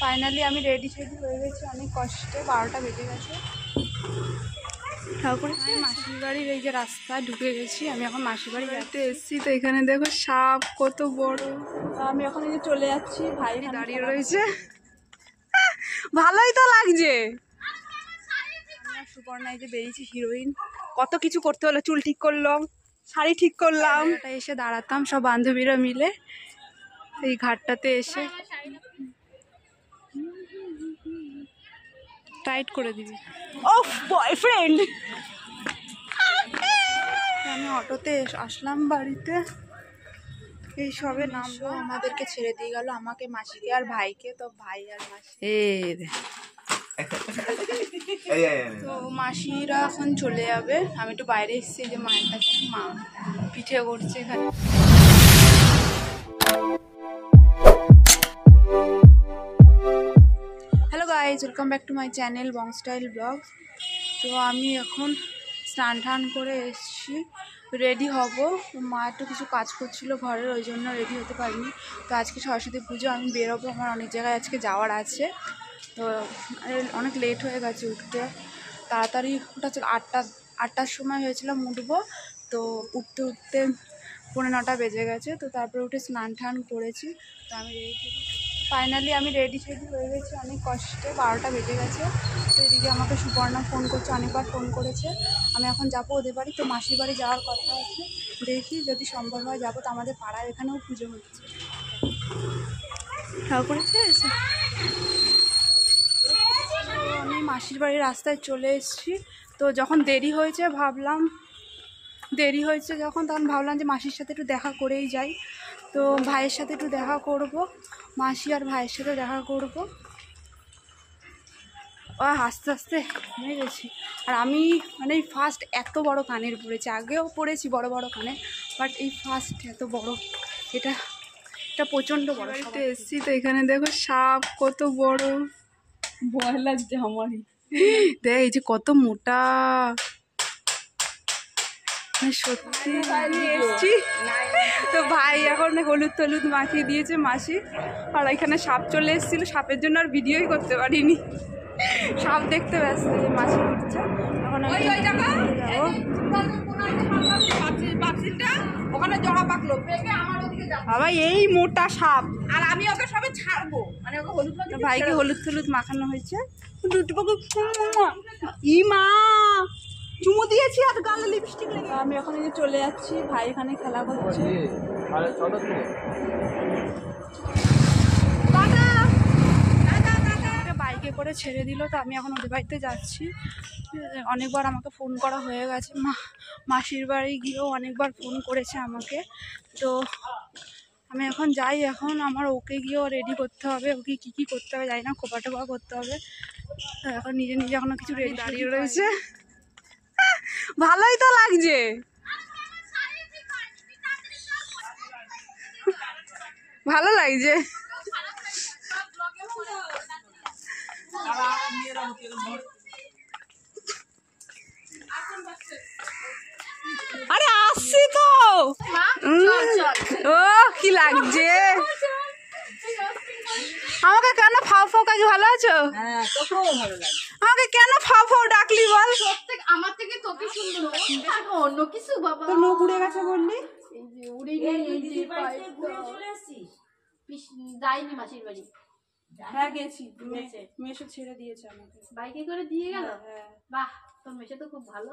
Finally আমি ready হয়ে গেছি অনেক কষ্টে, 12টা বেজে গেছে। তারপরে আমি মাসির বাড়ির এই যে রাস্তা ঢুকে গেছি। আমি এখন মাসির বাড়িতে এসেছি, তো এখানে দেখো সাপ কত বড়। আমি এখন এই যে চলে যাচ্ছি, ভাই দাঁড়িয়ে রয়েছে। ভালোই তো লাগছে। সুপর্ণা এই যে বেরিয়েছি হিরোইন, কত কিছু করতে হলো। চুল ঠিক করলাম, শাড়ি ঠিক করলাম, এসে দাঁড়াতাম সব বান্ধবীরা মিলে এই ঘাটটাতে এসে। টাইট করে দিবি। ও বয়ফ্রেন্ড। আমি অটোতে আসলাম বাড়িতে, এই সবে নামবো। আমাদেরকে ছেড়ে দিয়ে গেল, আমাকে, মাসিকে আর ভাইকে। তো ভাই আর মাসি তো মাসিরা এখন চলে যাবে। আমি একটু বাইরে এসেছি যে মায়ের কাছে, মা পিঠে করছে এখানে। Hello guys, welcome back to my channel Bong style blog. তো আমি এখন স্নান টান করে এসেছি, রেডি হব। মা একটু কিছু কাজ করছিল ঘরের, ওই জন্য রেডি হতে পারিনি। তো আজকে সরস্বতী পুজো, আমি বেরোবো, আমার অনেক জায়গায় আজকে যাওয়ার আছে। তো অনেক লেট হয়ে গেছে উঠতে, তাড়াতাড়ি ওটা 8টার সময় হয়েছিলাম উঠবো। তো উঠতে উঠতে 9:45 বেজে গেছে। তো তারপরে উঠে স্নান টান করেছি। তো আমি ফাইনালি আমি রেডি হয়ে গেছি অনেক কষ্টে, 12টা বেজে গেছে। তো এদিকে আমাকে সুপর্ণা ফোন করছে, অনেকবার ফোন করেছে। আমি এখন যাবো ওদের বাড়ি, তো মাসির বাড়ি যাওয়ার কথা আছে। দেখি যদি সম্ভব হয় যাবো। তো আমাদের পাড়ায় এখানেও পুজো হচ্ছে, ঠাকুর আছে। আমি মাসির বাড়ির রাস্তায় চলে এসেছি। তো যখন দেরি হয়েছে যখন, তখন ভাবলাম যে মাসির সাথে একটু দেখা করেই যাই। তো ভাইয়ের সাথে একটু দেখা করব, মাসি আর ভাইয়ের সাথে দেখা করব। আস্তে আস্তে হয়ে গেছি। আর আমি মানে এই ফার্স্ট এত বড় কানের পরেছি, আগেও পরেছি বড় বড় কানের, বাট এই ফার্স্ট এত বড়, এটা প্রচণ্ড বড়। বাড়িতে এসেছি, তো এখানে দেখো সাপ কত বড়, ভয় লাগছে আমারই। দেখ এই যে কত মোটা, সত্যি এসছি। তো ভাই এখন হলুদ মাখিয়ে দিয়েছে মাসি। আর এখানে সাপ চলে এসেছিল, সাপের জন্য আর ভিডিওই করতে পারিনি, সাপ দেখতে ব্যস্ত। যে মাসি উঠছে এখন বাবা, এই মোটা সাপ। আর আমি ওকে সবে ছাড়বো, মানে ওকে ভাইকে হলুদ মাখানো হয়েছে। মা চুমু দিয়েছি আর গালে লিপস্টিক লেগে। আমি এখন এই যে চলে যাচ্ছি, ভাই এখানে খেলা করছে। বাইকে করে ছেড়ে দিল, তো আমি এখন ওদের বাড়িতে যাচ্ছি। অনেকবার আমাকে ফোন করা হয়ে গেছে, মাসির বাড়ি গিয়েও অনেকবার ফোন করেছে আমাকে। তো আমি এখন যাই, এখন আমার ওকে গিয়েও রেডি করতে হবে। ওকে কী করতে হবে জানি না, খোপা টোপা করতে হবে। এখন নিজে এখনো কিছু রেডি দাঁড়িয়ে রয়েছে। ভালোই তো লাগছে। ভালো লাগছে। আরে আসছি তো। ও কি লাগছে। আমাকে কেন ফাও কাজু, ভালো আছো? আমাকে কেন ফাও ডাকলি বল? আমার থেকে তোকে সুন্দর অন্য কিছু। বাবা তোর লোক উড়ে গেছে বললি? যাইনি মাসির বাড়ি। হ্যাঁ গেছি, মেশো ছেড়ে দিয়েছে আমাকে, বাইকে করে দিয়ে গেল। বাহ, তোর মেশো তো খুব ভালো।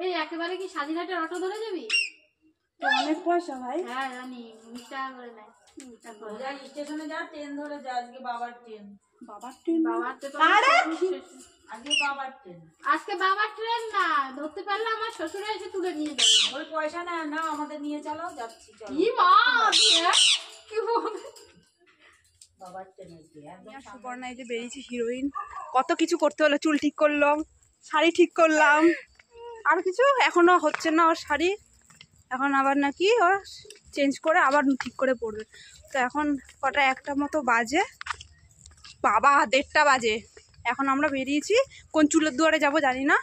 এই একেবারে কি স্বাধীনতার অটো ধরে যাবি? অনেক পয়সা ভাই। হ্যাঁ জানি, 20 টাকা করে নেয়। স্টেশনে যা, ট্রেন ধরে যা। আজকে বাবার ট্রেন। আজকে বাবার ট্রেন না ধরতে পারলে আমার শ্বশুর এসে তুলে নিয়ে যাবে। ওই পয়সা না, না আমাদের নিয়ে চলো, যাচ্ছি। বাবার ট্রেন সুপর্ণা এই যে বেরিয়েছি হিরোইন, কত কিছু করতে হলো। চুল ঠিক করলাম, শাড়ি ঠিক করলাম, আর কিছু এখনো হচ্ছে না ওর শাড়ি। এখন আবার নাকি ও চেঞ্জ করে আবার ঠিক করে পড়বে। তো এখন কটা 1টা মতো বাজে, বাবা 1:30 বাজে। এখন আমরা বেরিয়েছি, কোন চুলের দুয়ারে যাব জানি না।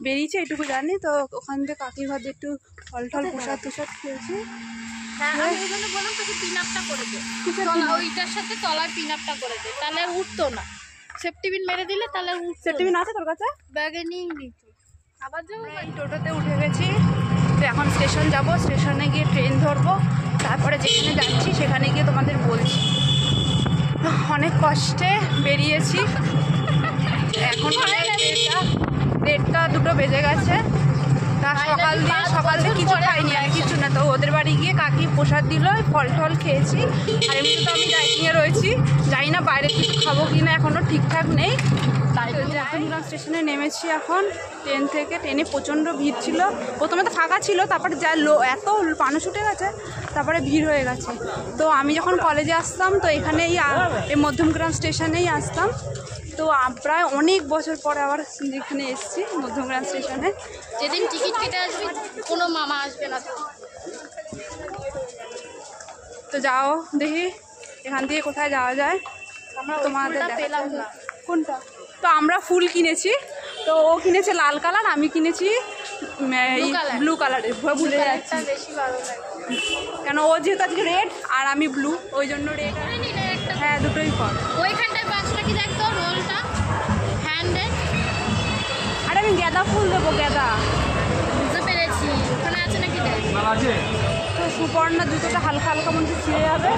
বেরিয়েছে এটুকু জানি। তো ওখান থেকে কাকির ঘর দিয়ে একটু ফল টল প্রসাদ টুসাদ খেয়েছি। হ্যাঁ আমি ওই জন্য বললাম তোকে পিন আপটা করে দে, ওইটার সাথে তলায় পিন আপটা করে দে, তাহলে আর উঠতো না। সেফটি পিন মেরে দিলে তাহলে আর উঠতো। সেফটি পিন আছে তোর কাছে? ব্যাগে নিয়ে নিত। আবার যাবো এই টোটোতে উঠে গেছি। তো এখন স্টেশন যাব, স্টেশনে গিয়ে ট্রেন ধরবো, তারপরে যেখানে যাচ্ছি সেখানে গিয়ে তোমাদের বলছি। অনেক কষ্টে বেরিয়েছি, এখন 1:30 2 বেজে গেছে। তা সকাল দিয়ে কিছু খাইনি আর কিছু না। তো ওদের বাড়ি গিয়ে কাকি প্রসাদ দিল, ফল টল খেয়েছি। আর এমনি তো আমি ডাইটিংয়ে রয়েছি, জানি না বাইরে কিছু খাবো কি না, এখনও ঠিকঠাক নেই। নতুনগ্রাম স্টেশনে নেমেছি এখন ট্রেন থেকে। ট্রেনে প্রচণ্ড ভিড় ছিল, প্রথমে তো ফাঁকা ছিল, তারপরে যা এত মানুষ উঠে গেছে, তারপরে ভিড় হয়ে গেছে। তো আমি যখন কলেজে আসতাম তো এখানেই এই মধ্যমগ্রাম স্টেশনেই আসতাম। তো প্রায় অনেক বছর পরে আবার এখানে এসেছি মধ্যমগ্রাম স্টেশনে। যেদিন টিকিট কেটে আসবি কোনো মামা আসবে না। তো যাও দেখি এখান থেকে কোথায় যাওয়া যায়। তোমাদের পেলাম না। কোনটা? তো আমরা ফুল কিনেছি, তো ও কিনেছে লাল কালার, আমি কিনেছি ব্লু কালারের। ভুলে যাচ্ছি বেশি ভালো লাগে, কেন ও যেহেতু আজকে রেড আর আমি ব্লু, ওই জন্য রেড। হ্যাঁ দুটোই কর। ওইখানটায় বাক্সটা কি দেখতো, রোলটা হ্যান্ডে। আর আমি গাঁদা ফুল দেবো, গাঁদা। বুঝতে পেরেছি, ওখানে আছে নাকি দেখ। তো সুপর্ণা জুতোটা হালকা হালকা মধ্যে ছিঁড়ে যাবে,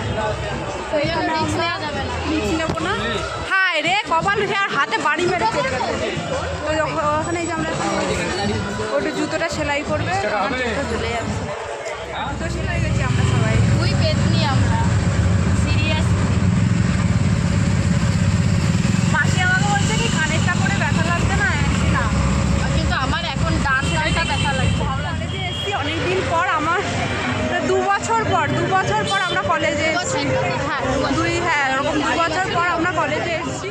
তো এখানে রিস্ক নেওয়া যাবে না। নিচ্ছি নেবো না। হায় রে কপাল উঠে আর হাতে বাড়ি মেরে চলে গেছে। তো ওখানে যে আমরা ওটা জুতোটা সেলাই করবে, আমার জুতো চলে যাবে। জুতো সেলাই গেছি আমরা সবাই। তুই পেতনি, আমরা সিরিয়াস। মাসি আমাকে বলছে কি কানেরটা করে ব্যথা লাগছে না, না কিন্তু আমার এখন ডান কানটা ব্যথা লাগছে। কলেজে এসেছি অনেকদিন পর, আমার 2 বছর পর আমরা কলেজে এসেছি। হ্যাঁ এরকম 2 বছর পর আমরা কলেজে এসেছি।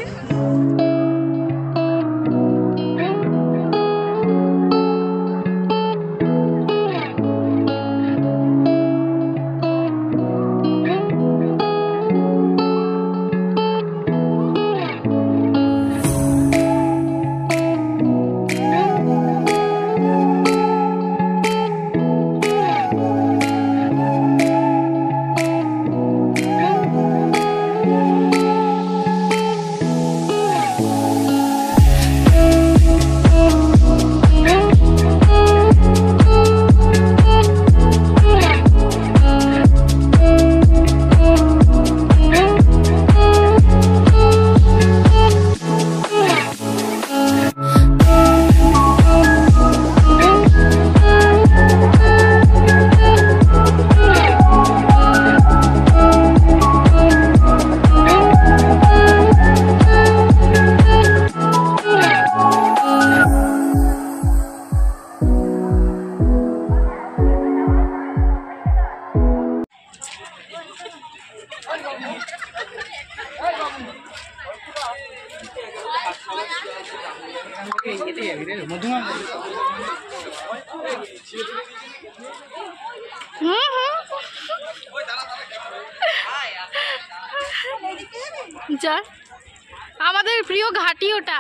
আমাদের প্রিয় ঘাটি ওটা,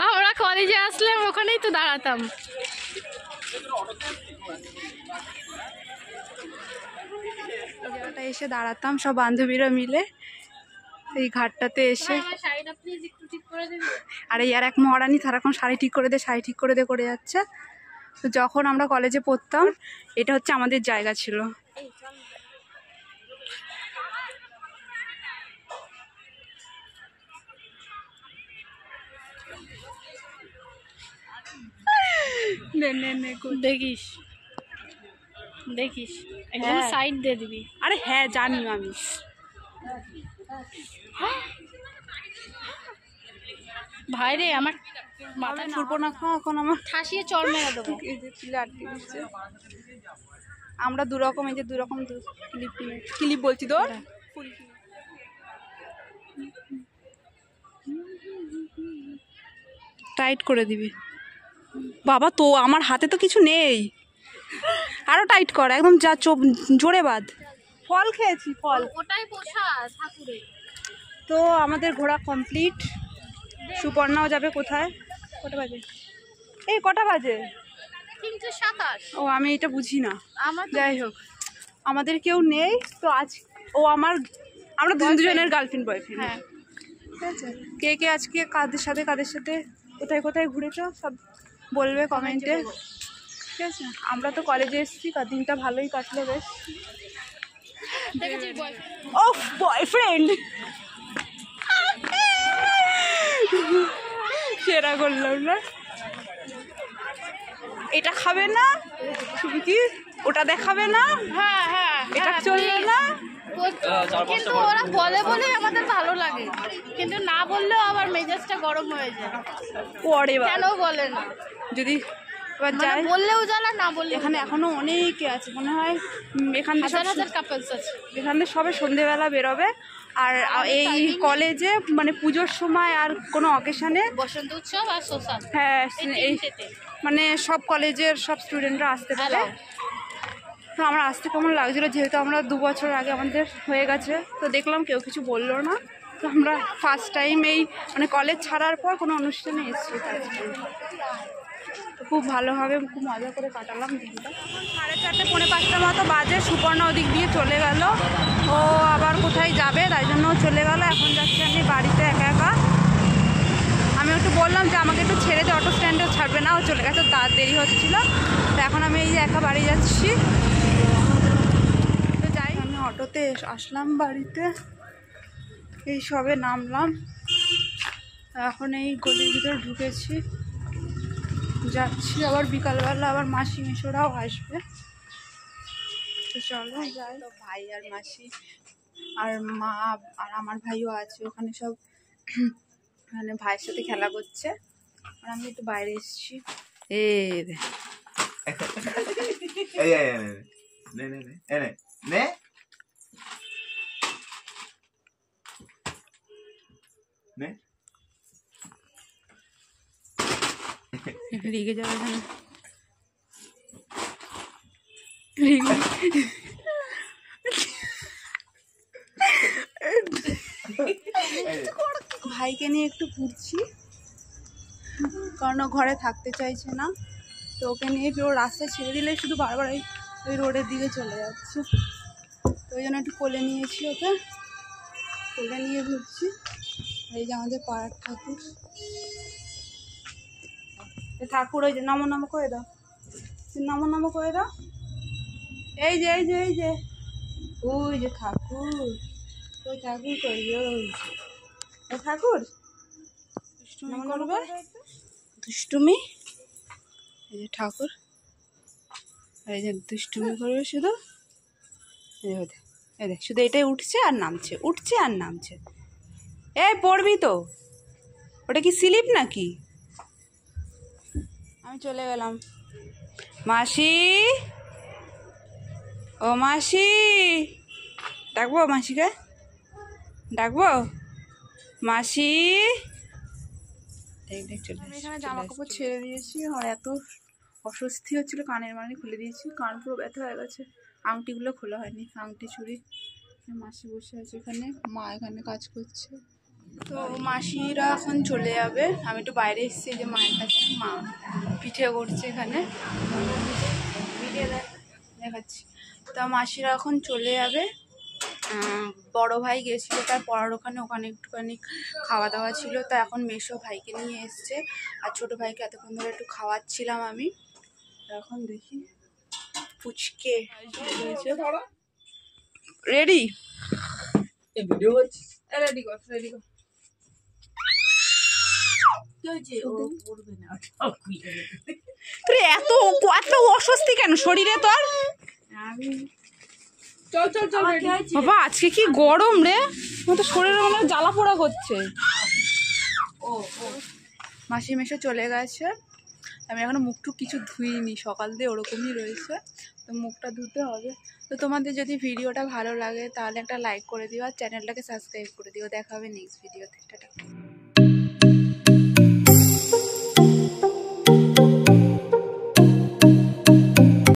আমরা কলেজে আসলে ওখানেই তো দাঁড়াতাম। জায়গাটা এসে দাঁড়াতাম সব বান্ধবীরা মিলে এই ঘাটটাতে এসে। আরে ইয়ার এক মহারানী সারাক্ষণ শাড়ি ঠিক করে দে করে যাচ্ছে। তো যখন আমরা কলেজে পড়তাম এটা হচ্ছে আমাদের জায়গা ছিল। দেখিস একদম সাইড দিয়ে দিবি। আরে হ্যাঁ জানি আমি। ভাই রে আমার মাথা ছুটবো না, এখন আমার ঠাসিয়ে চড় মেরে দেবো। আমরা দুরকম, এই যে দুরকম ক্লিপ বলছি তোর, টাইট করে দিবি বাবা। তো আমার হাতে তো কিছু নেই, আরো টাইট কর একদম, যা জোরে বাঁধ। ফল খেয়েছি, ফল ওটাই পোষা ঠাকুরে। তো আমাদের ঘোরা কমপ্লিট। সুপর্ণাও যাবে কোথায়, কটা বাজে? এই কটা বাজে? 327। ও আমি এটা বুঝি না। আমার তো যাই হোক, আমাদের কেউ নেই তো আজ। ও আমরা দুজনের গার্লফ্রেন্ড বয়ফ্রেন্ড। হ্যাঁ। ঠিক আছে, কে কে আজকে কাদের সাথে কোথায় কোথায় ঘুরেছো সব বলবে কমেন্টে। ঠিক আছে, আমরা তো কলেজে এসেছি, দিনটা ভালোই কাটলো বেশ। দেখেছিস বয়ফ্রেন্ড? ও বয়ফ্রেন্ড সেরা করলাম না। এটা খাবে না কি, ওটা দেখাবে না, হ্যাঁ হ্যাঁ, এটা চলবে না। কিন্তু ওরা বলে বলে আমাদের ভালো লাগে, কিন্তু না বললেও আবার মেজাজটা গরম হয়ে যায়। পরে কেন বলে না? যদি এবার মানে যাই, বললেও জ্বালা, না বললে এখানে এখনো অনেকে আছে মনে হয়। এখান থেকে হাজার হাজার কাপলস আছে। এখানে সবে সন্ধেবেলা বেরোবে। আর এই কলেজে মানে পুজোর সময় আর কোনো অকেশনে, বসন্ত উৎসব আর সোশ্যাল, হ্যাঁ এই তিনটেতে মানে সব কলেজের সব স্টুডেন্টরা আসতে পারে। তো আমার আসতে কেমন লাগছিলো, যেহেতু আমরা 2 বছর আগে আমাদের হয়ে গেছে, তো দেখলাম কেউ কিছু বললো না। তো আমরা ফার্স্ট টাইম এই মানে কলেজ ছাড়ার পর কোনো অনুষ্ঠানে এসেছি। তো খুব ভালোভাবে খুব মজা করে কাটালাম দিনটা। 4:30 পৌনে 5টার মতো বাজে। সুপর্ণা ওদিক দিয়ে চলে গেল, ও আবার কোথায় যাবে তাই জন্য চলে গেল। এখন যাচ্ছি আমি বাড়িতে একা একা। আমি একটু বললাম যে আমাকে একটু ছেড়ে দে, অটো স্ট্যান্ডেও ছাড়বে না, ও চলে গেছে, তার দেরি হচ্ছিল। তো এখন আমি এই যে একা বাড়ি যাচ্ছি। তো যাই, আমি অটোতে আসলাম বাড়িতে, এই সবে নামলাম, এখন এই গলির ভিতরে ঢুকেছি, যাচ্ছি। আবার বিকালবেলা আবার মাসি মেশোরাও আসবে, তো চলো যাই। তো ভাই আর মাসি আর মা আর আমার ভাইও আছে ওখানে, সব মানে ভাইয়ের সাথে খেলা করছে। আর আমি একটু বাইরে এসেছি। রেগে যাবে এখানে। ভাইকে নিয়ে একটু ঘুরছি, কারণ ও ঘরে থাকতে চাইছে না। তো ওকে নিয়ে ও রাস্তায় ছেড়ে দিলে শুধু বারবার ওই রোডের দিকে চলে যাচ্ছে। তো ওই জন্য একটু কোলে নিয়েছি, ওকে কোলে নিয়ে ঘুরছি। এই যে আমাদের পাড়ার ঠাকুর, ঠাকুর ওই যে নমো নমো করে দাও, নমো নমো করে দাও। এই যে এই যে এই যে ওই যে ঠাকুর, ওই ঠাকুর করি, ওই ঠাকুর দুষ্টুমি করবে, দুষ্টুমি। এই যে ঠাকুর, এই যে দুষ্টুমি করবে শুধু। এই দেখ শুধু এটাই উঠছে আর নামছে, উঠছে আর নামছে। এই পড়বি তো, ওটা কি স্লিপ নাকি? আমি চলে গেলাম। মাসি, ও মাসি, ডাকবো মাসিকে, ডাকবো মাসি। আমি এখানে জামা কাপড় ছেড়ে দিয়েছি, আর এত অস্বস্তি হচ্ছিল, কানের মানে খুলে দিয়েছি, কান পুরো ব্যথা হয়ে গেছে। আংটিগুলো খোলা হয়নি, আংটি চুড়ি। মাসি বসে আছে এখানে, মা এখানে কাজ করছে। তো মাসিরা এখন চলে যাবে, আমি একটু বাইরে এসেছি যে মায়ের কাছে, মা পিঠে করছে এখানে, দেখাচ্ছি। তো মাসিরা এখন চলে যাবে। বড় ভাই গেছিল তার পড়ার ওখানে একটুখানি খাওয়া দাওয়া ছিল, তো এখন মেসো ভাইকে নিয়ে এসছে, আর ছোটো ভাইকে এতক্ষণ ধরে একটু খাওয়াচ্ছিলাম আমি। এখন দেখি পুচকে রেডি, রেডি কর, রেডি কর। এত এত অস্বস্তি কেন শরীরে তোর? চল চল চল বাবা, আজকে কি গরম রে, তো শরীরে মনে জ্বালা পোড়া করছে। মাসি মেশো চলে গেছে, আমি এখনো মুখ টুক কিছু ধুইনি, সকাল দিয়ে ওরকমই রয়েছে, তো মুখটা ধুতে হবে। তো তোমাদের যদি ভিডিওটা ভালো লাগে তাহলে একটা লাইক করে দিও, আর চ্যানেলটাকে সাবস্ক্রাইব করে দিও। দেখা হবে নেক্সট ভিডিওতে, টাটা।